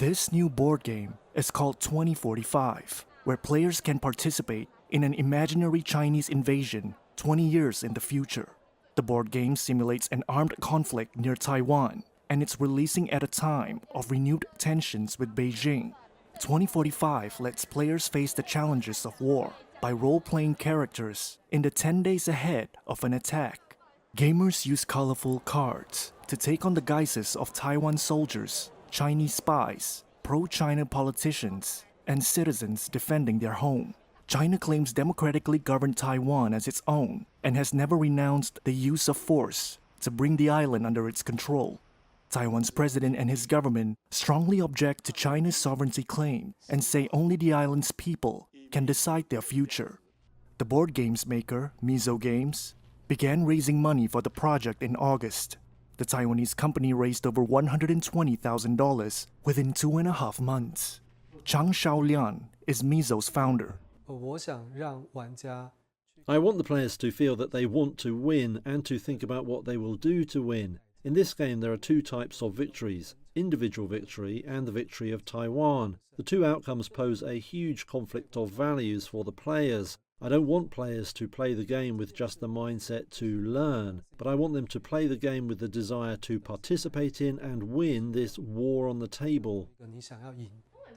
This new board game is called 2045, where players can participate in an imaginary Chinese invasion 20 years in the future. The board game simulates an armed conflict near Taiwan, and it's releasing at a time of renewed tensions with Beijing. 2045 lets players face the challenges of war by role-playing characters in the 10 days ahead of an attack. Gamers use colorful cards to take on the guises of Taiwan soldiers, Chinese spies, pro-China politicians, and citizens defending their home. China claims democratically governed Taiwan as its own and has never renounced the use of force to bring the island under its control. Taiwan's president and his government strongly object to China's sovereignty claim and say only the island's people can decide their future. The board game's maker, Mizo Games, began raising money for the project in August. The Taiwanese company raised over $120,000 within 2.5 months. Chang Shaolian is Mizo's founder. I want the players to feel that they want to win and to think about what they will do to win. In this game there are two types of victories, individual victory and the victory of Taiwan. The two outcomes pose a huge conflict of values for the players. I don't want players to play the game with just the mindset to learn, but I want them to play the game with the desire to participate in and win this war on the table.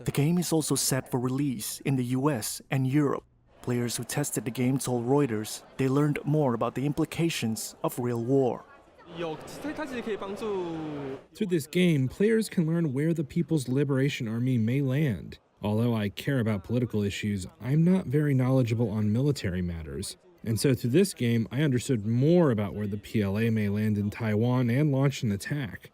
The game is also set for release in the US and Europe. Players who tested the game told Reuters they learned more about the implications of real war. Through this game, players can learn where the People's Liberation Army may land. Although I care about political issues, I'm not very knowledgeable on military matters. And so through this game, I understood more about where the PLA may land in Taiwan and launch an attack.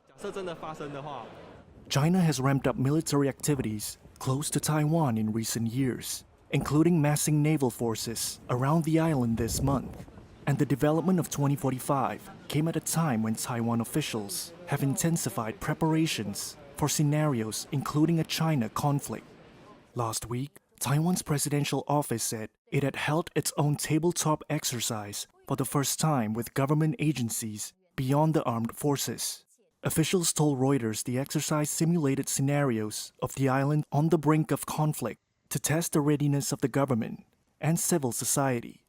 China has ramped up military activities close to Taiwan in recent years, including massing naval forces around the island this month. And the development of 2045 came at a time when Taiwan officials have intensified preparations for scenarios including a China conflict. Last week, Taiwan's presidential office said it had held its own tabletop exercise for the first time with government agencies beyond the armed forces. Officials told Reuters the exercise simulated scenarios of the island on the brink of conflict to test the readiness of the government and civil society.